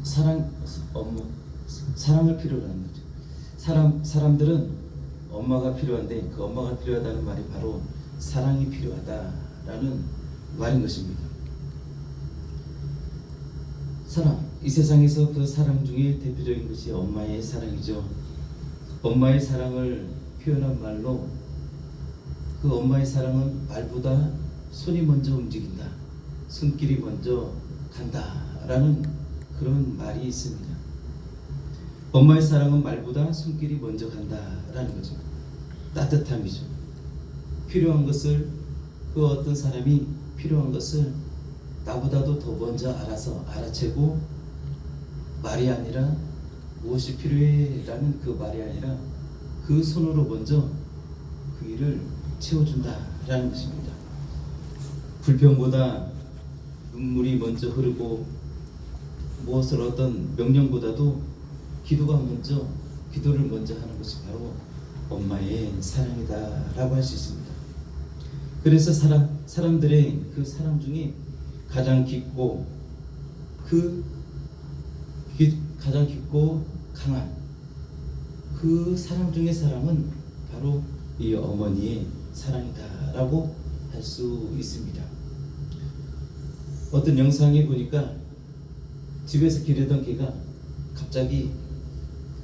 사랑, 엄마, 사랑을 필요로 하는 거죠. 사람들은 엄마가 필요한데 그 엄마가 필요하다는 말이 바로 사랑이 필요하다라는 말인 것입니다. 사랑, 이 세상에서 그 사랑 중에 대표적인 것이 엄마의 사랑이죠. 엄마의 사랑을 표현한 말로 그 엄마의 사랑은 말보다 손이 먼저 움직인다, 손길이 먼저 간다라는 그런 말이 있습니다. 엄마의 사랑은 말보다 손길이 먼저 간다라는 거죠. 따뜻함이죠. 필요한 것을, 그 어떤 사람이 필요한 것을 나보다도 더 먼저 알아서 알아채고, 말이 아니라 무엇이 필요해 라는 그 말이 아니라 그 손으로 먼저 그 일을 채워준다라는 것입니다. 불평보다 눈물이 먼저 흐르고, 무엇을 어떤 명령보다도 기도를 먼저 하는 것이 바로 엄마의 사랑이다라고 할 수 있습니다. 그래서 사람들의 그 사랑 중에 가장 깊고 가장 깊고 강한 그 사랑 중의 사랑은 바로 이 어머니의 사랑이다라고 할 수 있습니다. 어떤 영상에 보니까 집에서 기르던 개가 갑자기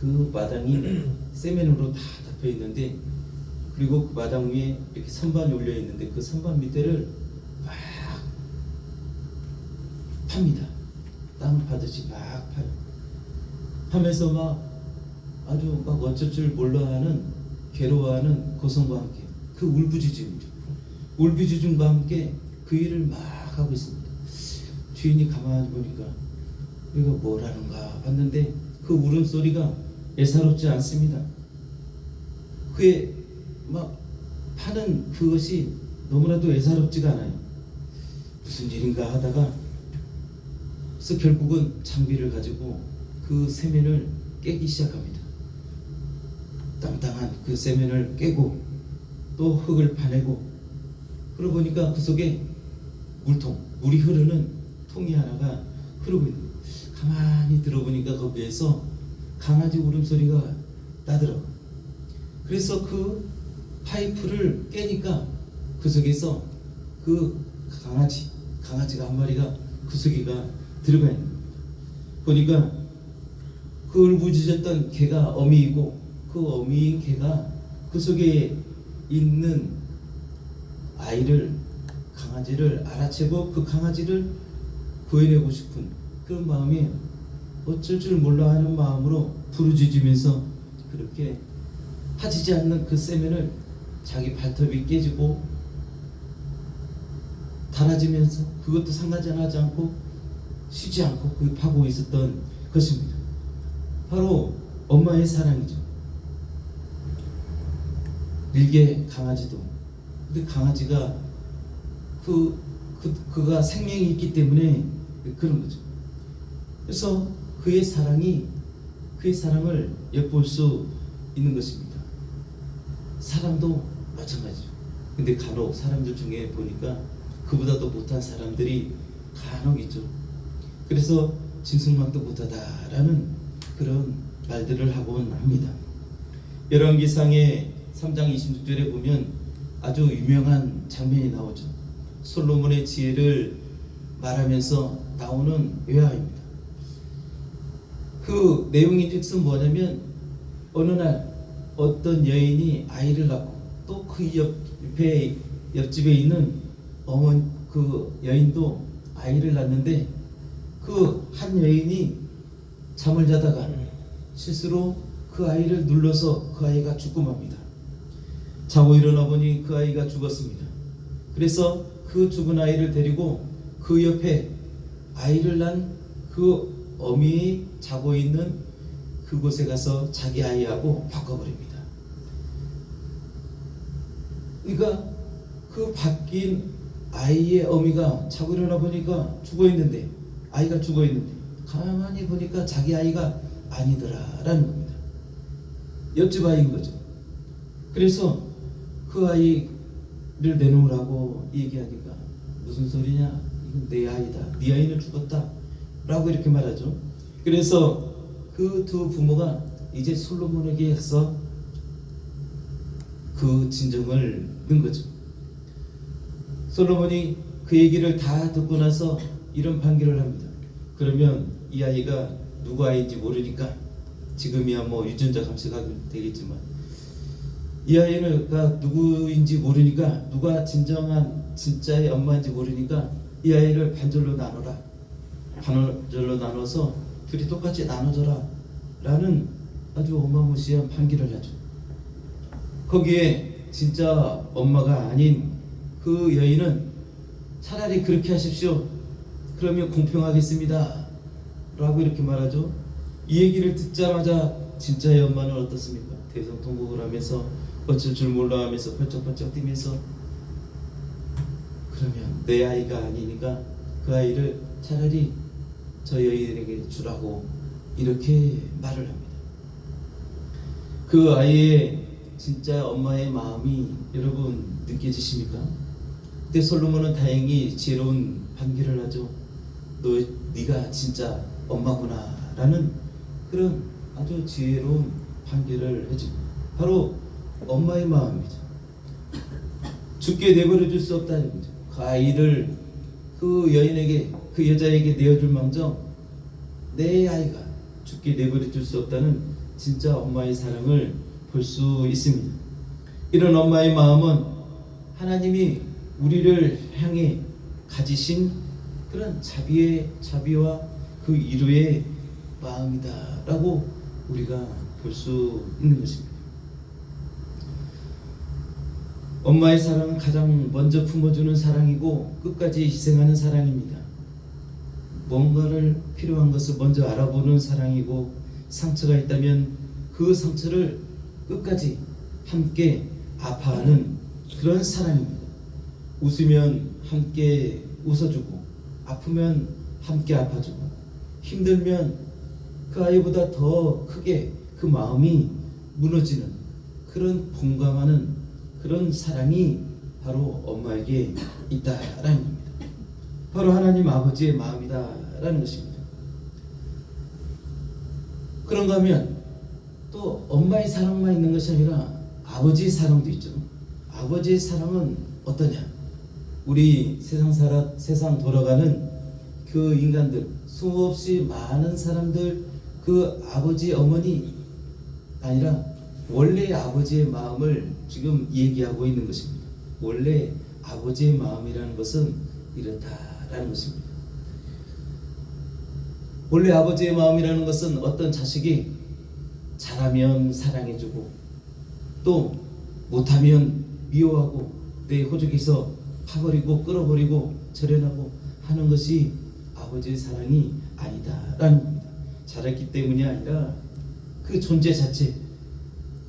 그 마당이 세면으로 다 덮여 있는데, 그리고 그 마당 위에 이렇게 선반이 올려 있는데 그 선반 밑에를 막 팝니다. 땅 파듯이 막 파요. 하면서 막 아주 막 어쩔 줄 몰라하는, 괴로워하는 고성과 함께 그 울부짖음과 함께 그 일을 막 하고 있습니다. 주인이 가만히 보니까 이거 뭐라는가 봤는데 그 울음소리가 예사롭지 않습니다. 그의 막 파는 그것이 너무나도 예사롭지가 않아요. 무슨 일인가 하다가 그래서 결국은 장비를 가지고 그 세면을 깨기 시작합니다. 땅땅한 그 세면을 깨고 또 흙을 파내고, 그러고 보니까 그 속에 물이 흐르는 통이 하나가 흐르고 있는 거예요. 가만히 들어보니까 거기에서 강아지 울음소리가 나더라고요. 그래서 그 파이프를 깨니까 그 속에서 그 강아지가 한 마리가 그 속에가 들어가 있는 겁니다. 보니까 그 울부짖었던 개가 어미이고, 그 어미인 개가 그 속에 있는 강아지를 알아채고 그 강아지를 구해내고 싶은 그런 마음이 어쩔 줄 몰라 하는 마음으로 부르짖으면서 그렇게 파지지 않는 그 세면을 자기 발톱이 깨지고 닳아지면서 그것도 상관하지 않고 쉬지 않고 그 파고 있었던 것입니다. 바로 엄마의 사랑이죠. 일개 강아지도, 근데 강아지가 그가 생명이 있기 때문에 그런 거죠. 그래서 그의 사랑을 엿볼 수 있는 것입니다. 사람도 마찬가지죠. 근데 간혹 사람들 중에 보니까 그보다도 못한 사람들이 간혹 있죠. 그래서 짐승만도 못하다라는 그런 말들을 하곤 합니다. 열왕기상의 3장 26절에 보면 아주 유명한 장면이 나오죠. 솔로몬의 지혜를 말하면서 나오는 외화입니다. 그 내용인즉슨 뭐냐면, 어느 날 어떤 여인이 아이를 낳고 또 그 옆집에 있는 그 여인도 아이를 낳는데, 그 한 여인이 잠을 자다가 실수로 그 아이를 눌러서 그 아이가 죽고 맙니다. 자고 일어나 보니 그 아이가 죽었습니다. 그래서 그 죽은 아이를 데리고 그 옆에 아이를 낳은 그 어미의 자고 있는 그곳에 가서 자기 아이하고 바꿔버립니다. 그러니까 그 바뀐 아이의 어미가 자고 일어나 보니까 아이가 죽어 있는데 가만히 보니까 자기 아이가 아니더라라는 겁니다. 옆집 아이인 거죠. 그래서 그 아이를 내놓으라고 얘기하니까 무슨 소리냐, 이건 내 아이다, 네 아이는 죽었다 라고 이렇게 말하죠. 그래서 그 두 부모가 이제 솔로몬에게 해서 그 진정을 넣은 거죠. 솔로몬이 그 얘기를 다 듣고 나서 이런 판결을 합니다. 그러면 이 아이가 누구 아이인지 모르니까, 지금이야 뭐 유전자 감식하면 되겠지만, 이 아이가 누구인지 모르니까, 누가 진정한 진짜의 엄마인지 모르니까 이 아이를 반절로 나눠라. 반절로 나눠서 둘이 똑같이 나눠줘라 라는 아주 어마무시한 판결을 하죠. 거기에 진짜 엄마가 아닌 그 여인은 차라리 그렇게 하십시오. 그러면 공평하겠습니다 라고 이렇게 말하죠. 이 얘기를 듣자마자 진짜의 엄마는 어떻습니까? 대성통곡을 하면서 어쩔 줄 몰라 하면서 펄쩍펄쩍 뛰면서, 그러면 내 아이가 아니니까 그 아이를 차라리 저 여인에게 주라고 이렇게 말을 합니다. 그 아이의 진짜 엄마의 마음이 여러분 느껴지십니까? 그때 솔로몬은 다행히 지혜로운 판결을 하죠. 네가 진짜 엄마구나 라는 그런 아주 지혜로운 판결을 해주고, 바로 엄마의 마음이죠. 죽게 내버려 줄 수 없다는 거죠. 그 아이를 그 여인에게, 그 여자에게 내어줄 망정 내 아이가 죽게 내버려 줄 수 없다는 진짜 엄마의 사랑을 볼 수 있습니다. 이런 엄마의 마음은 하나님이 우리를 향해 가지신 그런 자비와 그 이루의 마음이다라고 우리가 볼 수 있는 것입니다. 엄마의 사랑은 가장 먼저 품어주는 사랑이고 끝까지 희생하는 사랑입니다. 뭔가를 필요한 것을 먼저 알아보는 사랑이고, 상처가 있다면 그 상처를 끝까지 함께 아파하는 그런 사랑입니다. 웃으면 함께 웃어주고, 아프면 함께 아파주고, 힘들면 그 아이보다 더 크게 그 마음이 무너지는 그런 공감하는 그런 사랑이 바로 엄마에게 있다라는 겁니다. 바로 하나님 아버지의 마음이다라는 것입니다. 그런가 하면 또 엄마의 사랑만 있는 것이 아니라 아버지의 사랑도 있죠. 아버지의 사랑은 어떠냐? 우리 세상 돌아가는 그 인간들, 수없이 많은 사람들, 그 아버지 어머니 아니라 원래 아버지의 마음을 지금 얘기하고 있는 것입니다. 원래 아버지의 마음이라는 것은 이렇다라는 것입니다. 원래 아버지의 마음이라는 것은 어떤 자식이 잘하면 사랑해주고, 또 못하면 미워하고 내 호적에서 파버리고 끌어버리고 절연하고 하는 것이 아버지의 사랑이 아니다라는 겁니다. 잘했기 때문이 아니라 그 존재 자체,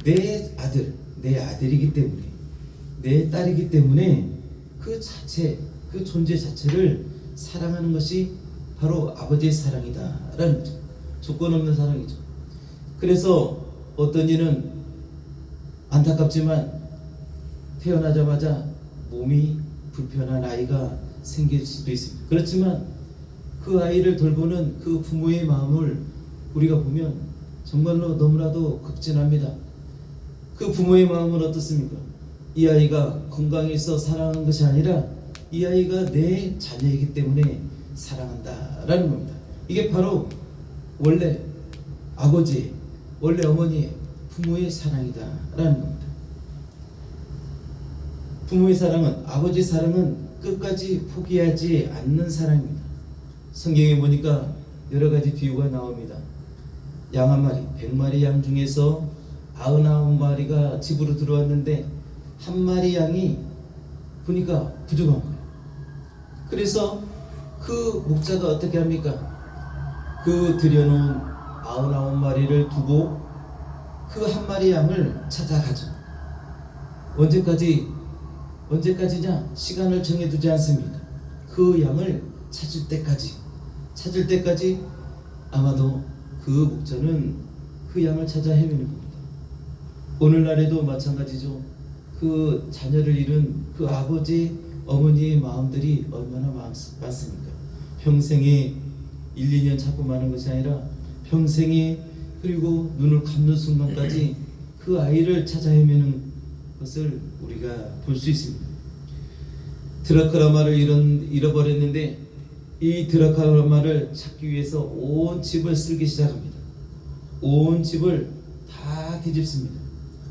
내 아들, 내 아들이기 때문에, 내 딸이기 때문에 그 자체, 그 존재 자체를 사랑하는 것이 바로 아버지의 사랑이다라는 거죠. 조건 없는 사랑이죠. 그래서 어떤 이는 안타깝지만 태어나자마자 몸이 불편한 아이가 생길 수도 있습니다. 그렇지만 그 아이를 돌보는 그 부모의 마음을 우리가 보면 정말로 너무나도 극진합니다. 그 부모의 마음은 어떻습니까? 이 아이가 건강해서 사랑하는 것이 아니라 이 아이가 내 자녀이기 때문에 사랑한다라는 겁니다. 이게 바로 원래 아버지, 원래 어머니의, 부모의 사랑이다라는 겁니다. 부모의 사랑은, 아버지의 사랑은 끝까지 포기하지 않는 사랑입니다. 성경에 보니까 여러 가지 비유가 나옵니다. 양 한 마리, 100마리 양 중에서 99마리가 집으로 들어왔는데 한 마리 양이 보니까 부족한 거예요. 그래서 그 목자가 어떻게 합니까? 그 들여놓은 99마리를 두고 그 한 마리 양을 찾아가죠. 언제까지냐? 시간을 정해두지 않습니다. 그 양을 찾을 때까지 아마도 그 목자는 그 양을 찾아 헤매는 겁니다. 오늘날에도 마찬가지죠. 그 자녀를 잃은 그 아버지, 어머니의 마음들이 얼마나 많습니까? 평생에 1, 2년 찾고 마는 것이 아니라 평생에 그리고 눈을 감는 순간까지 그 아이를 찾아 헤매는 것을 우리가 볼 수 있습니다. 드라크라마를 잃어버렸는데 이 드라크라마를 찾기 위해서 온 집을 쓸기 시작합니다. 온 집을 다 뒤집습니다.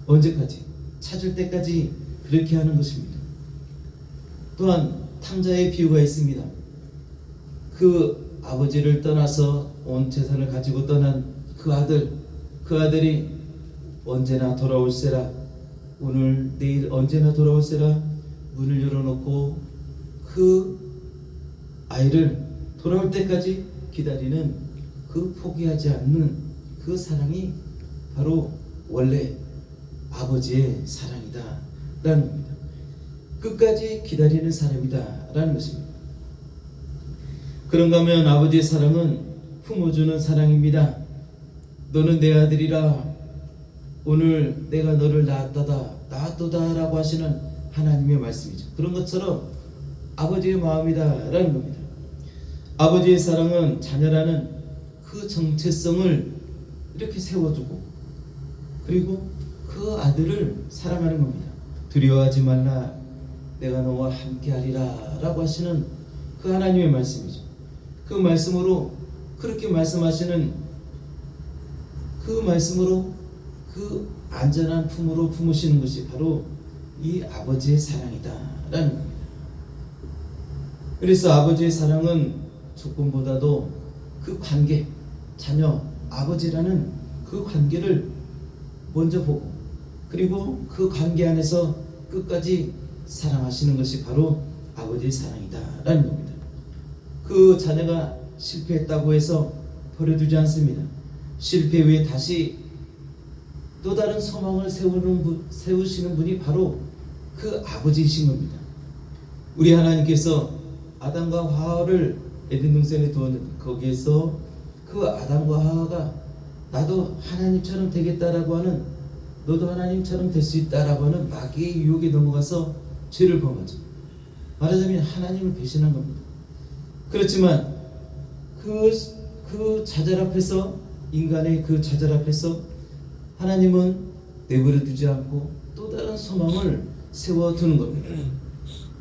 언제까지? 찾을 때까지 그렇게 하는 것입니다. 또한 탕자의 비유가 있습니다. 그 아버지를 떠나서 온 재산을 가지고 떠난 그 아들이 언제나 돌아올세라, 오늘 내일 언제나 돌아올세라 문을 열어놓고 그 아이를 돌아올 때까지 기다리는 그 포기하지 않는 그 사랑이 바로 원래 아버지의 사랑이다 라는 겁니다. 끝까지 기다리는 사람이다 라는 것입니다. 그런가 하면 아버지의 사랑은 품어주는 사랑입니다. 너는 내 아들이라, 오늘 내가 너를 낳았도다 라고 하시는 하나님의 말씀이죠. 그런 것처럼 아버지의 마음이다 라는 겁니다. 아버지의 사랑은 자녀라는 그 정체성을 이렇게 세워주고 그리고 그 아들을 사랑하는 겁니다. 두려워하지 말라, 내가 너와 함께하리라 라고 하시는 그 하나님의 말씀이죠. 그 말씀으로, 그렇게 말씀하시는 그 말씀으로 그 안전한 품으로 품으시는 것이 바로 이 아버지의 사랑이다 라는 겁니다. 그래서 아버지의 사랑은 조건보다도 그 관계, 자녀, 아버지라는 그 관계를 먼저 보고 그리고 그 관계 안에서 끝까지 사랑하시는 것이 바로 아버지의 사랑이다 라는 겁니다. 그 자녀가 실패했다고 해서 버려두지 않습니다. 실패 후에 다시 또 다른 소망을 세우시는 분이 바로 그 아버지이신 겁니다. 우리 하나님께서 아담과 하와를 에덴 동산에 두었는데 거기에서 그 아담과 하와가 나도 하나님처럼 되겠다라고 하는, 너도 하나님처럼 될 수 있다라고 하는 마귀의 유혹에 넘어가서 죄를 범하죠. 말하자면 하나님을 배신한 겁니다. 그렇지만 그 좌절 앞에서, 인간의 그 좌절 앞에서 하나님은 내버려 두지 않고 또 다른 소망을 세워두는 겁니다.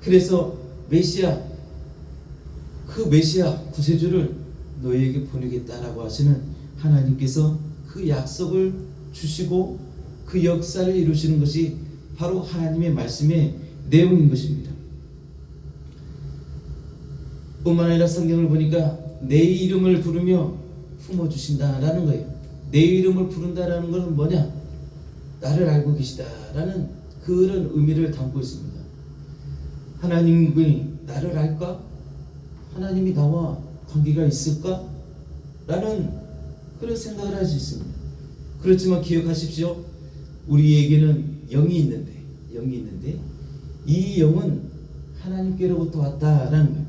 그래서 메시아, 그 메시아 구세주를 너희에게 보내겠다라고 하시는 하나님께서 그 약속을 주시고 그 역사를 이루시는 것이 바로 하나님의 말씀의 내용인 것입니다. 뿐만 아니라 성경을 보니까 내 이름을 부르며 품어주신다라는 거예요. 내 이름을 부른다라는 것은 뭐냐? 나를 알고 계시다라는 그런 의미를 담고 있습니다. 하나님이 나를 알까? 하나님이 나와 관계가 있을까? 라는 그런 생각을 할 수 있습니다. 그렇지만 기억하십시오. 우리에게는 영이 있는데 이 영은 하나님께로부터 왔다라는 거예요.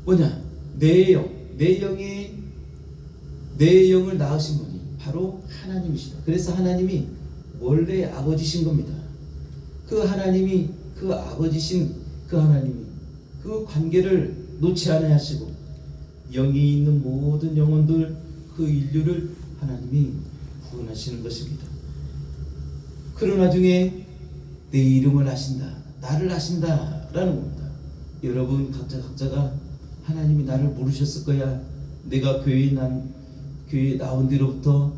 뭐냐? 내 영을 낳으신 분이 바로 하나님이시다. 그래서 하나님이 원래 아버지신 겁니다. 그 하나님이, 그 아버지신 그 하나님이 그 관계를 놓지 않으시고 영이 있는 모든 영혼들, 그 인류를 하나님이 구원하시는 것입니다. 그러나 중에 내 이름을 아신다, 나를 아신다라는 겁니다. 여러분 각자가 하나님이 나를 모르셨을 거야. 내가 교회에 나온 뒤로부터,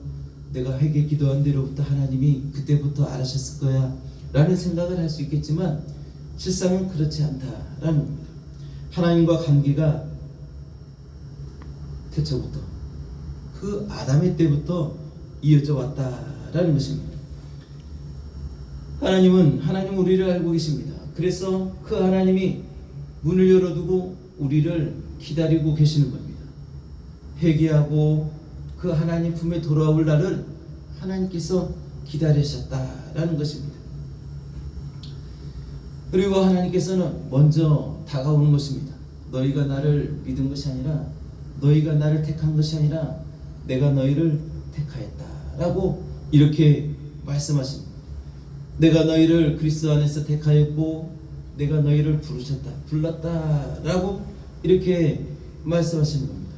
내가 회개 기도한 뒤로부터 하나님이 그때부터 알으셨을 거야 라는 생각을 할 수 있겠지만 실상은 그렇지 않다라는 겁니다. 하나님과 관계가 태초부터, 그 아담의 때부터 이어져 왔다라는 것입니다. 하나님은 우리를 알고 계십니다. 그래서 그 하나님이 문을 열어두고 우리를 기다리고 계시는 겁니다. 회개하고 그 하나님 품에 돌아올 날을 하나님께서 기다리셨다라는 것입니다. 그리고 하나님께서는 먼저 다가오는 것입니다. 너희가 나를 믿은 것이 아니라, 너희가 나를 택한 것이 아니라 내가 너희를 택하였다라고 이렇게 말씀하십니다. 내가 너희를 그리스도 안에서 택하였고 내가 너희를 불렀다라고 이렇게 말씀하시는 겁니다.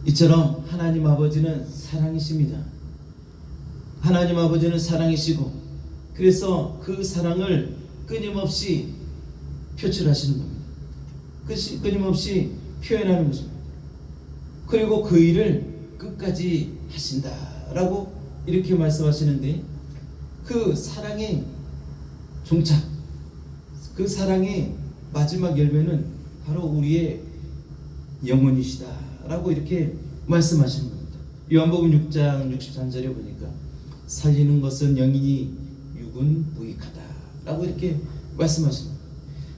이처럼 하나님 아버지는 사랑이십니다. 하나님 아버지는 사랑이시고, 그래서 그 사랑을 끊임없이 표출하시는 겁니다. 끊임없이 표현하는 것입니다. 그리고 그 일을 끝까지 하신다라고 이렇게 말씀하시는데, 그 사랑의 종착, 그 사랑의 마지막 열매는 바로 우리의 영혼이시다라고 이렇게 말씀하시는 겁니다. 요한복음 6장 63절에 보니까 살리는 것은 영이니 육은 무익하다라고 이렇게 말씀하십니다.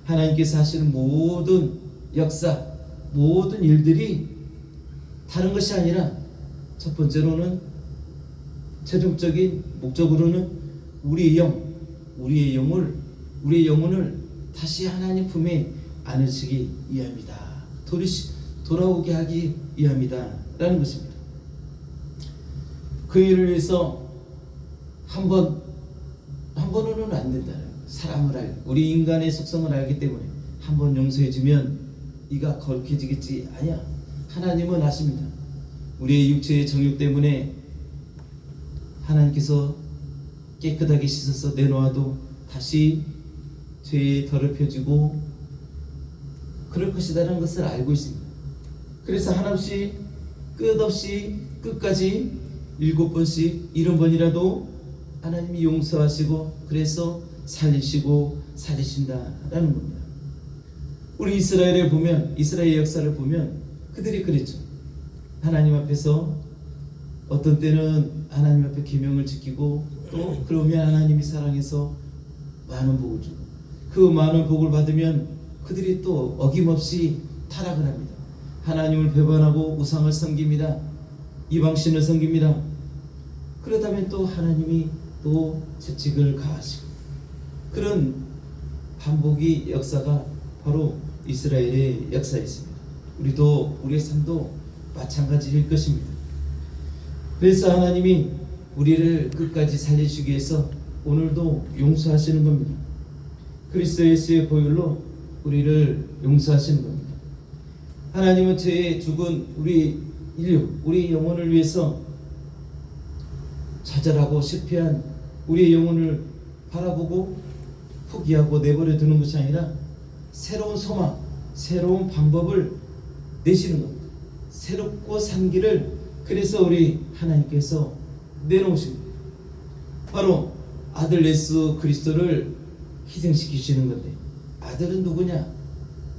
하나님께서 하시는 모든 역사, 모든 일들이 다른 것이 아니라 첫 번째로는, 최종적인 목적으로는 우리의 영혼을 다시 하나님 품에 안으시기 위함이다. 돌아오게 하기 위함이다 라는 것입니다. 그 일을 위해서 한 번으로는 안 된다. 사람을 우리 인간의 속성을 알기 때문에 한 번 용서해주면 이가 거룩해지겠지. 아니야. 하나님은 아십니다. 우리의 육체의 정욕 때문에 하나님께서 깨끗하게 씻어서 내놓아도 다시 죄에 더럽혀지고 그럴 것이라는 것을 알고 있습니다. 그래서 한없이 끝없이 끝까지 7번씩 70번이라도 하나님이 용서하시고, 그래서 살리신다라는 겁니다. 우리 이스라엘의 역사를 보면 그들이 그랬죠. 하나님 앞에서 어떤 때는 하나님 앞에 계명을 지키고, 또 그러면 하나님이 사랑해서 많은 복을 주고, 그 많은 복을 받으면 그들이 또 어김없이 타락을 합니다. 하나님을 배반하고 우상을 섬깁니다. 이방신을 섬깁니다. 그러다면 또 하나님이 또 채찍을 가하시고, 그런 반복의 역사가 바로 이스라엘의 역사였습니다. 우리의 삶도 마찬가지일 것입니다. 그래서 하나님이 우리를 끝까지 살리시기 위해서 오늘도 용서하시는 겁니다. 그리스도 예수의 보혈로 우리를 용서하시는 겁니다. 하나님은 죄에 죽은 우리 인류, 우리 영혼을 위해서 좌절하고 실패한 우리의 영혼을 바라보고 포기하고 내버려 두는 것이 아니라 새로운 소망, 새로운 방법을 내시는 겁니다. 새롭고 산 길을 그래서 우리 하나님께서 내놓으십니다. 바로 아들 예수 그리스도를 희생시키시는 건데, 아들은 누구냐?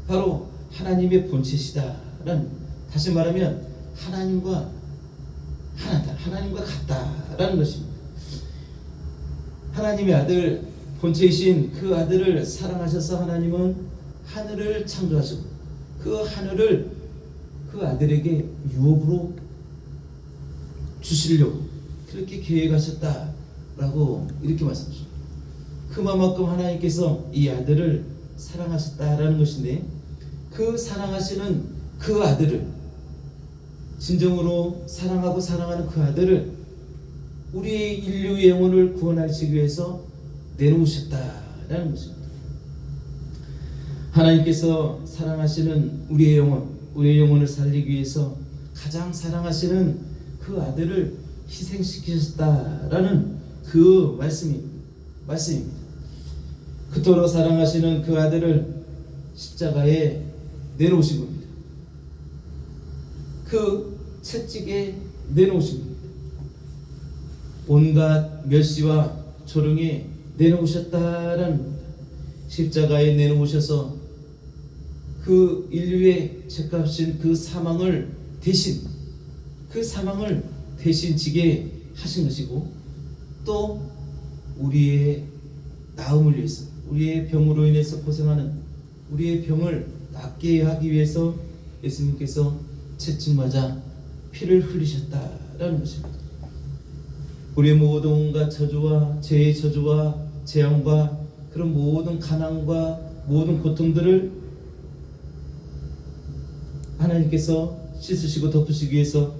바로 하나님의 본체시다라는, 다시 말하면 하나님과 하나다, 하나님과 같다라는 것입니다. 하나님의 아들, 본체이신 그 아들을 사랑하셔서 하나님은 하늘을 창조하시고, 그 하늘을 그 아들에게 유업으로 주시려고 그렇게 계획하셨다라고 이렇게 말씀하십니다. 그만큼 하나님께서 이 아들을 사랑하셨다라는 것인데, 그 사랑하시는 그 아들을, 진정으로 사랑하고 사랑하는 그 아들을 우리 인류의 영혼을 구원하시기 위해서 내놓으셨다라는 것입니다. 하나님께서 사랑하시는 우리의 영혼을 살리기 위해서 가장 사랑하시는 그 아들을 희생시키셨다라는 그 말씀입니다. 그토록 사랑하시는 그 아들을 십자가에 내놓으신 겁니다. 그 채찍에 내놓으신 겁니다. 온갖 멸시와 조롱에 내놓으셨다라는 겁니다. 십자가에 내놓으셔서 그 인류의 죄값인 그 사망을 대신 지게 하신 것이고, 또 우리의 나음을 위해서, 우리의 병으로 인해서 고생하는 우리의 병을 낫게 하기 위해서 예수님께서 채찍 맞아 피를 흘리셨다라는 것입니다. 우리의 모든 온갖 저주와 죄의 저주와 재앙과 그런 모든 가난과 모든 고통들을 하나님께서 씻으시고 덮으시기 위해서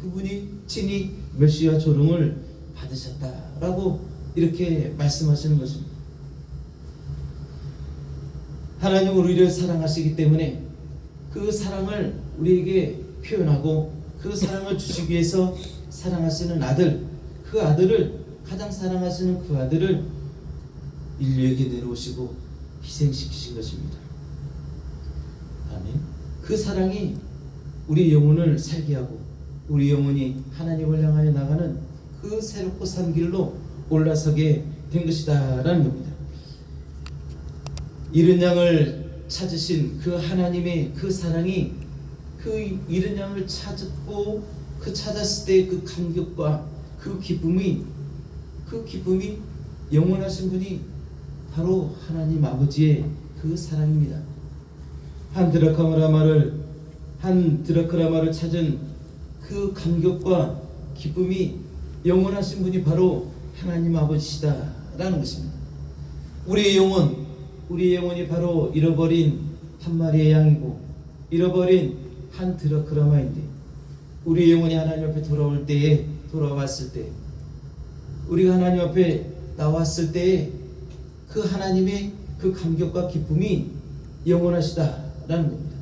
그분이 친히 멸시와 조롱을 받으셨다라고 이렇게 말씀하시는 것입니다. 하나님은 우리를 사랑하시기 때문에 그 사랑을 우리에게 표현하고 그 사랑을 주시기 위해서 사랑하시는 아들, 그 아들을 가장 사랑하시는 그 아들을 인류에게 내놓으시고 희생시키신 것입니다. 아멘. 그 사랑이 우리 영혼을 살게 하고 우리 영혼이 하나님을 향하여 나가는 그 새롭고 산 길로 올라서게 된 것이다라는 겁니다. 잃은 양을 찾으신 그 하나님의 그 사랑이 그 잃은 양을 찾았고 그 찾았을 때 그 감격과 그 기쁨이 영원하신 분이 바로 하나님 아버지의 그 사랑입니다. 한 드라크라마를 찾은 그 감격과 기쁨이 영원하신 분이 바로 하나님 아버지시다라는 것입니다. 우리의 영혼이 바로 잃어버린 한 마리의 양이고 잃어버린 한 드라크라마인데 우리의 영혼이 하나님 앞에 돌아왔을 때 우리가 하나님 앞에 나왔을 때에 그 하나님의 그 감격과 기쁨이 영원하시다라는 겁니다.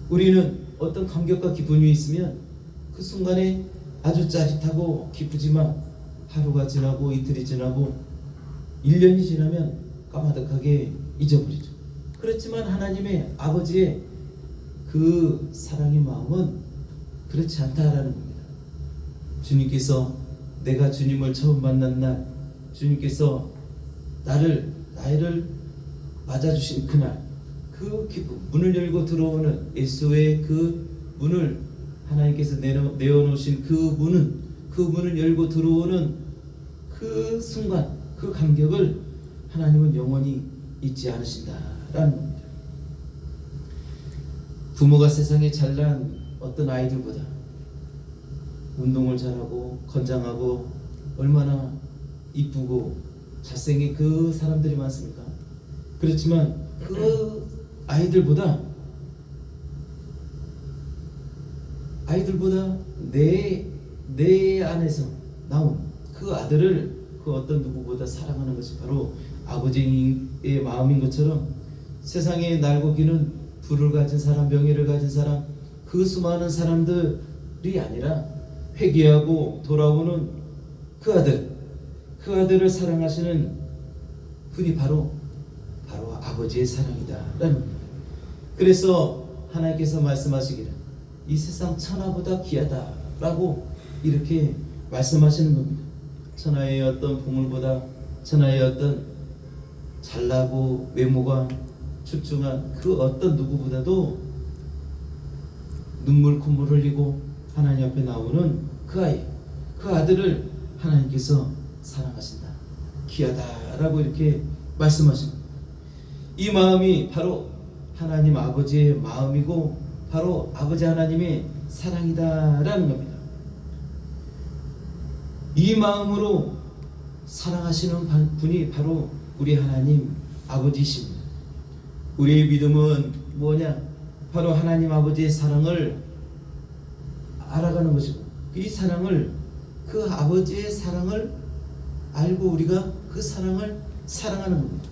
우리는 어떤 감격과 기쁨이 있으면 그 순간에 아주 짜릿하고 기쁘지만 하루가 지나고 이틀이 지나고 1년이 지나면 까마득하게 잊어버리죠. 그렇지만 하나님의 아버지의 그 사랑의 마음은 그렇지 않다라는 겁니다. 주님께서 내가 주님을 처음 만난 날 주님께서 나를 맞아주신 그날 그 기쁨, 문을 열고 들어오는 예수의 그 문을 하나님께서 내어놓으신 그 문을 열고 들어오는 그 순간 그 감격을 하나님은 영원히 잊지 않으신다라는 겁니다. 부모가 세상에 잘난 어떤 아이들보다 운동을 잘하고 건장하고 얼마나 이쁘고 잘생긴 그 사람들이 많습니까? 그렇지만 그 아이들보다 내 안에서 나온 그 아들을 그 어떤 누구보다 사랑하는 것이 바로 아버지의 마음인 것처럼 세상에 날고 기는 부를 가진 사람, 명예를 가진 사람, 그 수많은 사람들이 아니라 회개하고 돌아오는 그 아들을 사랑하시는 분이 바로 아버지의 사랑이다라는 겁니다. 그래서 하나님께서 말씀하시기를 이 세상 천하보다 귀하다라고 이렇게 말씀하시는 겁니다. 천하의 어떤 보물보다 천하의 어떤 잘나고 외모가 출중한 그 어떤 누구보다도 눈물 콧물 흘리고 하나님 앞에 나오는 그 아들을 하나님께서 사랑하신다, 귀하다라고 이렇게 말씀하십니다. 이 마음이 바로 하나님 아버지의 마음이고 바로 아버지 하나님의 사랑이다라는 겁니다. 이 마음으로 사랑하시는 분이 바로 우리 하나님 아버지이십니다. 우리의 믿음은 뭐냐? 바로 하나님 아버지의 사랑을 알아가는 것이고 이 사랑을 그 아버지의 사랑을 알고 우리가 그 사랑을 사랑하는 겁니다.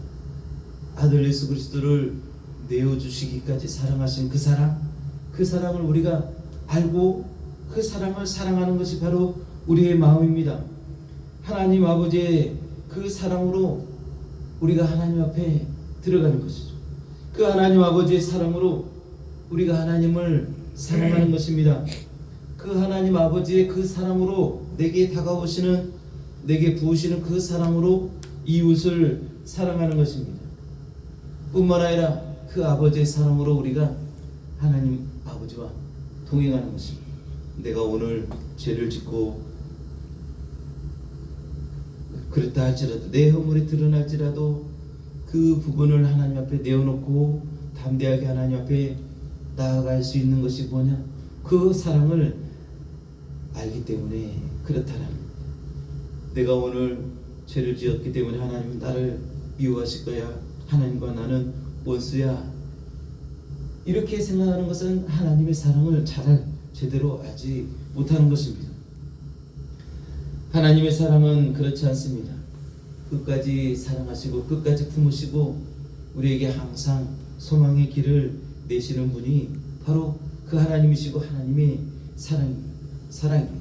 아들 예수 그리스도를 내어주시기까지 사랑하신 그 사랑을 우리가 알고 그 사랑을 사랑하는 것이 바로 우리의 마음입니다. 하나님 아버지의 그 사랑으로 우리가 하나님 앞에 들어가는 것이죠. 그 하나님 아버지의 사랑으로 우리가 하나님을 사랑하는 것입니다. 그 하나님 아버지의 그 사랑으로 내게 다가오시는, 내게 부으시는 그 사랑으로 이웃을 사랑하는 것입니다. 뿐만 아니라 그 아버지의 사랑으로 우리가 하나님 아버지와 동행하는 것입니다. 내가 오늘 죄를 짓고 그렇다 할지라도 내 허물이 드러날지라도 그 부분을 하나님 앞에 내어놓고 담대하게 하나님 앞에 나아갈 수 있는 것이 뭐냐? 그 사랑을 알기 때문에 그렇다는 겁니다. 내가 오늘 죄를 지었기 때문에 하나님은 나를 미워하실 거야. 하나님과 나는 원수야. 이렇게 생각하는 것은 하나님의 사랑을 제대로 알지 못하는 것입니다. 하나님의 사랑은 그렇지 않습니다. 끝까지 사랑하시고 끝까지 품으시고 우리에게 항상 소망의 길을 내시는 분이 바로 그 하나님이시고 하나님의 사랑입니다.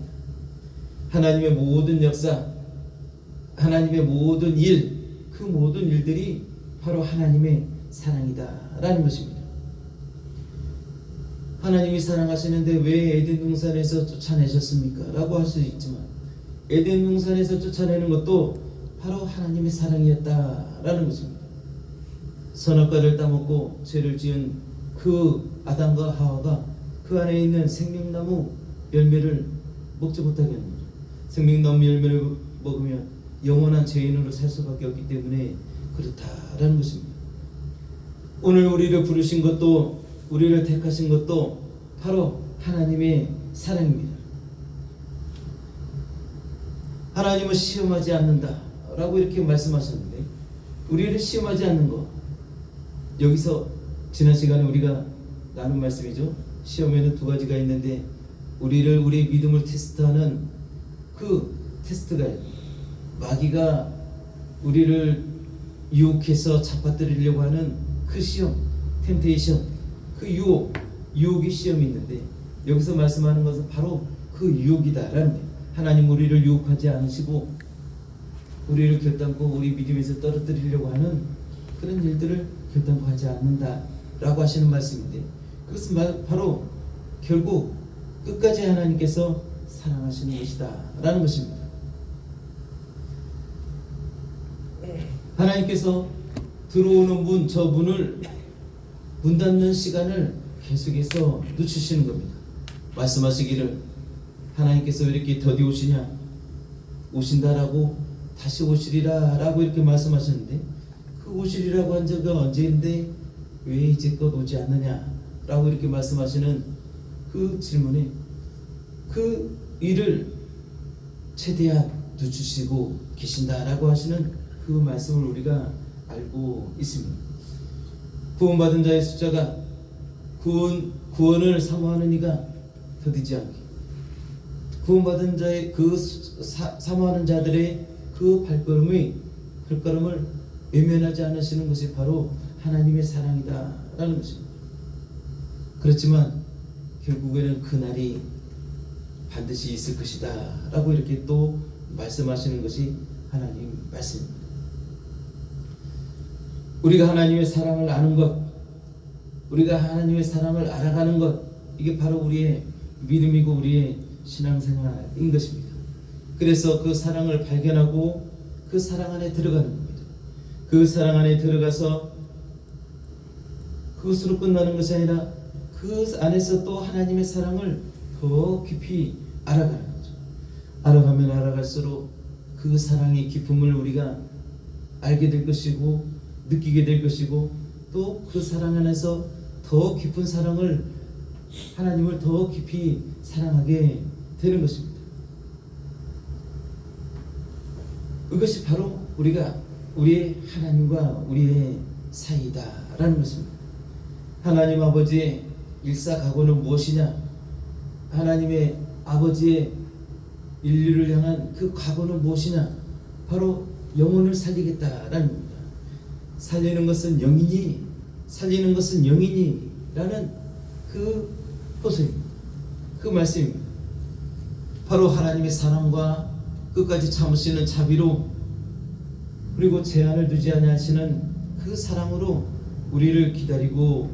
하나님의 모든 역사, 하나님의 모든 일, 그 모든 일들이 바로 하나님의 사랑이다라는 것입니다. 하나님이 사랑하시는데 왜 에덴 동산에서 쫓아내셨습니까? 라고 할 수 있지만 에덴 동산에서 쫓아내는 것도 바로 하나님의 사랑이었다라는 것입니다. 선악과를 따먹고 죄를 지은 그 아담과 하와가 그 안에 있는 생명나무 열매를 먹지 못하게 하는 거죠. 생명나무 열매를 먹으면 영원한 죄인으로 살 수밖에 없기 때문에 그렇다라는 것입니다. 오늘 우리를 부르신 것도 우리를 택하신 것도 바로 하나님의 사랑입니다. 하나님은 시험하지 않는다 라고 이렇게 말씀하셨는데 우리를 시험하지 않는 것, 여기서 지난 시간에 우리가 나눈 말씀이죠. 시험에는 두 가지가 있는데 우리의 믿음을 테스트하는 그 테스트가 마귀가 우리를 유혹해서 잡아들이려고 하는 그 시험, 템테이션, 그 유혹의 시험이 있는데 여기서 말씀하는 것은 바로 그 유혹이다라는 거예요. 하나님 우리를 유혹하지 않으시고 우리를 결단코 우리 믿음에서 떨어뜨리려고 하는 그런 일들을 결단코 하지 않는다라고 하시는 말씀인데 그것은 바로 결국 끝까지 하나님께서 사랑하시는 것이다라는 것입니다. 하나님께서 들어오는 문, 저 문을 문 닫는 시간을 계속해서 늦추시는 겁니다. 말씀하시기를 하나님께서 왜 이렇게 더디 오시냐, 오신다라고 다시 오시리라 라고 이렇게 말씀하셨는데 그 오시리라고 한 적은 언제인데 왜 이제껏 오지 않느냐 라고 이렇게 말씀하시는 그 질문에 그 일을 최대한 늦추시고 계신다라고 하시는 그 말씀을 우리가 알고 있습니다. 구원받은 자의 숫자가 구원을 사모하는 이가 더디지 않게, 구원받은 자의 그 사모하는 자들의 그 발걸음을 외면하지 않으시는 것이 바로 하나님의 사랑이다라는 것입니다. 그렇지만 결국에는 그날이 반드시 있을 것이다 라고 이렇게 또 말씀하시는 것이 하나님 말씀입니다. 우리가 하나님의 사랑을 아는 것, 우리가 하나님의 사랑을 알아가는 것, 이게 바로 우리의 믿음이고 우리의 신앙생활인 것입니다. 그래서 그 사랑을 발견하고 그 사랑 안에 들어가는 겁니다. 그 사랑 안에 들어가서 그것으로 끝나는 것이 아니라 그 안에서 또 하나님의 사랑을 더 깊이 알아가는 거죠. 알아가면 알아갈수록 그 사랑의 기쁨을 우리가 알게 될 것이고 느끼게 될 것이고 또 그 사랑 안에서 더 깊은 사랑을, 하나님을 더 깊이 사랑하게 되는 것입니다. 이것이 바로 우리의 하나님과 우리의 사이다라는 것입니다. 하나님 아버지의 일사각오는 무엇이냐? 하나님의 아버지의 인류를 향한 그 각오는 무엇이냐? 바로 영혼을 살리겠다라는 겁니다. 살리는 것은 영이니, 살리는 것은 영이니라는 그 호소입니다. 그 말씀입니다. 바로 하나님의 사랑과 끝까지 참으시는 자비로, 그리고 제한을 두지 아니하시는 그 사랑으로 우리를 기다리고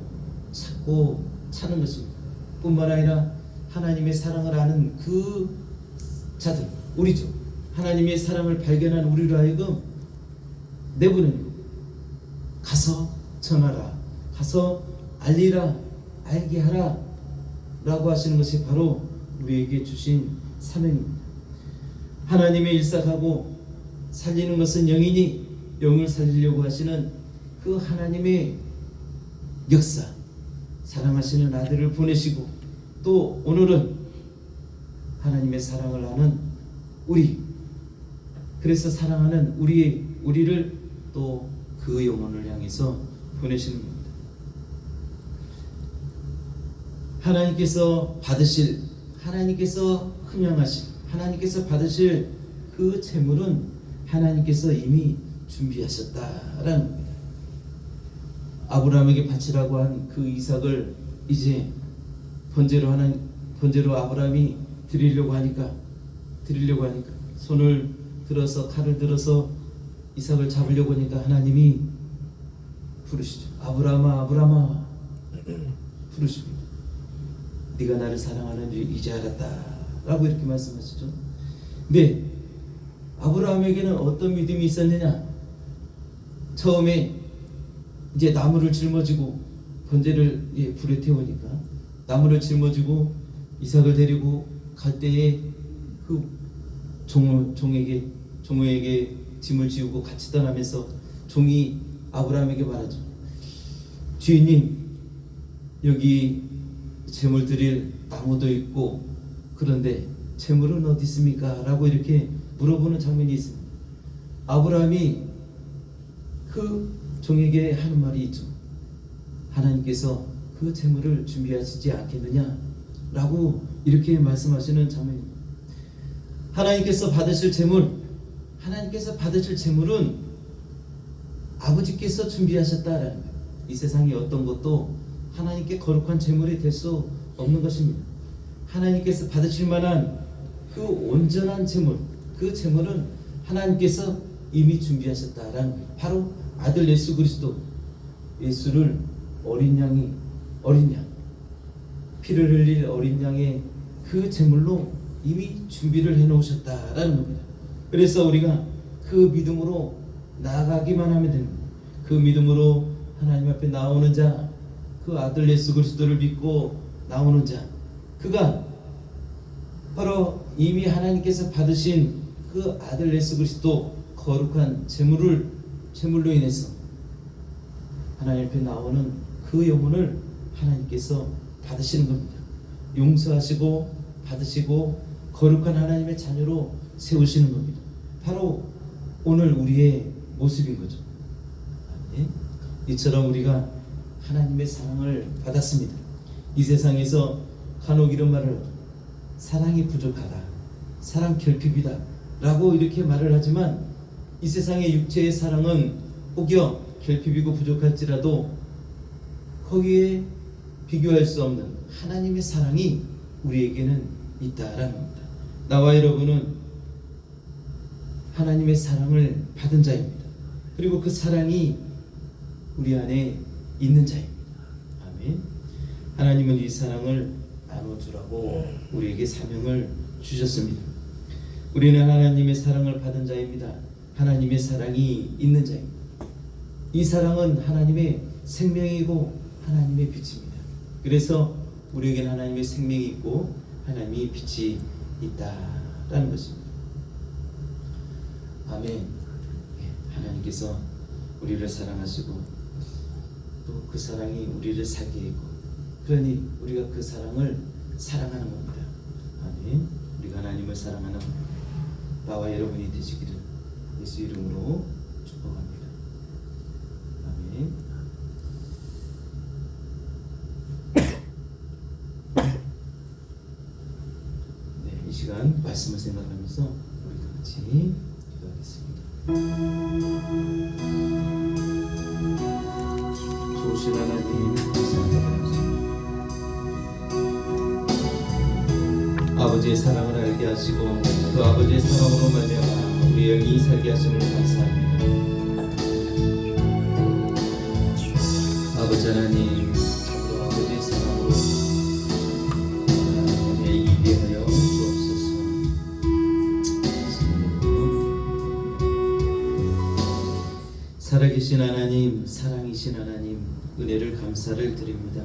찾고 찾는 것입니다. 뿐만 아니라 하나님의 사랑을 아는 그 자들, 우리죠. 하나님의 사랑을 발견한 우리로 하여금 내보내는, 가서 전하라, 가서 알리라, 알게 하라 라고 하시는 것이 바로 우리에게 주신 사명입니다. 하나님의 일사하고 살리는 것은 영이니 영을 살리려고 하시는 그 하나님의 역사, 사랑하시는 아들을 보내시고 또 오늘은 하나님의 사랑을 아는 우리, 그래서 사랑하는 우리를 또 그 영혼을 향해서 보내시는 겁니다. 하나님께서 받으실, 하나님께서 흠양하실, 하나님께서 받으실 그 재물은 하나님께서 이미 준비하셨다라는 겁니다. 아브라함에게 바치라고 한 그 이삭을 이제 번제로 번제로 아브라함이 드리려고 하니까 손을 들어서 칼을 들어서 이삭을 잡으려고 하니까 하나님이 부르시죠. 아브라함아, 아브라함아 부르십니다. 네가 나를 사랑하는 줄 이제 알았다 라고 이렇게 말씀하시죠. 근데 아브라함에게는 어떤 믿음이 있었느냐? 처음에 이제 나무를 짊어지고 번제를 불에 태우니까 나무를 짊어지고 이삭을 데리고 갈 때에 그 종에게 짐을 지우고 같이 떠나면서 종이 아브라함에게 말하죠. 주인님, 여기 제물 드릴 나무도 있고 그런데 제물은 어디 있습니까? 라고 이렇게 물어보는 장면이 있습니다. 아브라함이 그 종에게 하는 말이 있죠. 하나님께서 그 제물을 준비하시지 않겠느냐? 라고 이렇게 말씀하시는 장면입니다. 하나님께서 받으실 제물은 아버지께서 준비하셨다라는 거예요. 이 세상의 어떤 것도 하나님께 거룩한 제물이 될 수 없는 것입니다. 하나님께서 받으실 만한 그 온전한 제물, 그 제물은 하나님께서 이미 준비하셨다라는 거예요. 바로 아들 예수 그리스도, 예수를 어린 양, 피를 흘릴 어린 양의 그 제물로 이미 준비를 해놓으셨다라는 겁니다. 그래서 우리가 그 믿음으로 나아가기만 하면 됩니다. 그 믿음으로 하나님 앞에 나오는 자, 그 아들 예수 그리스도를 믿고 나오는 자, 그가 바로 이미 하나님께서 받으신 그 아들 예수 그리스도 거룩한 제물로 인해서 하나님 앞에 나오는 그 영혼을 하나님께서 받으시는 겁니다. 용서하시고 받으시고 거룩한 하나님의 자녀로 세우시는 겁니다. 바로 오늘 우리의 모습인 거죠. 아멘. 이처럼 우리가 하나님의 사랑을 받았습니다. 이 세상에서 간혹 이런 말을 사랑이 부족하다, 사랑 결핍이다 라고 이렇게 말을 하지만 이 세상의 육체의 사랑은 혹여 결핍이고 부족할지라도 거기에 비교할 수 없는 하나님의 사랑이 우리에게는 있다라는 겁니다. 나와 여러분은 하나님의 사랑을 받은 자입니다. 그리고 그 사랑이 우리 안에 있는 자입니다. 아멘. 하나님은 이 사랑을 나눠주라고 우리에게 사명을 주셨습니다. 우리는 하나님의 사랑을 받은 자입니다. 하나님의 사랑이 있는 자입니다. 이 사랑은 하나님의 생명이고 하나님의 빛입니다. 그래서 우리에게는 하나님의 생명이 있고 하나님의 빛이 있다라는 것입니다. 아멘. 하나님께서 우리를 사랑하시고 또 그 사랑이 우리를 살게 했고, 그러니 우리가 그 사랑을 사랑하는 겁니다. 아멘. 우리가 하나님을 사랑하는 나와 여러분이 되시기를 예수 이름으로 축복합니다. 아멘. 네, 이 시간 말씀을 생각하면서 우리도 같이 기도하겠습니다. 좋으신 하나님 감사합니다. 아버지의 사랑을 알게 하시고 그 아버지의 사랑으로 말미암아 우리 영이 살게 하심을 감사합니다. 아버지 하나님, 참으로 아버지의 사랑으로 우리의 입에 하여 주옵소서. 살아계신 하나님, 사랑이신 하나님, 은혜를 감사를 드립니다.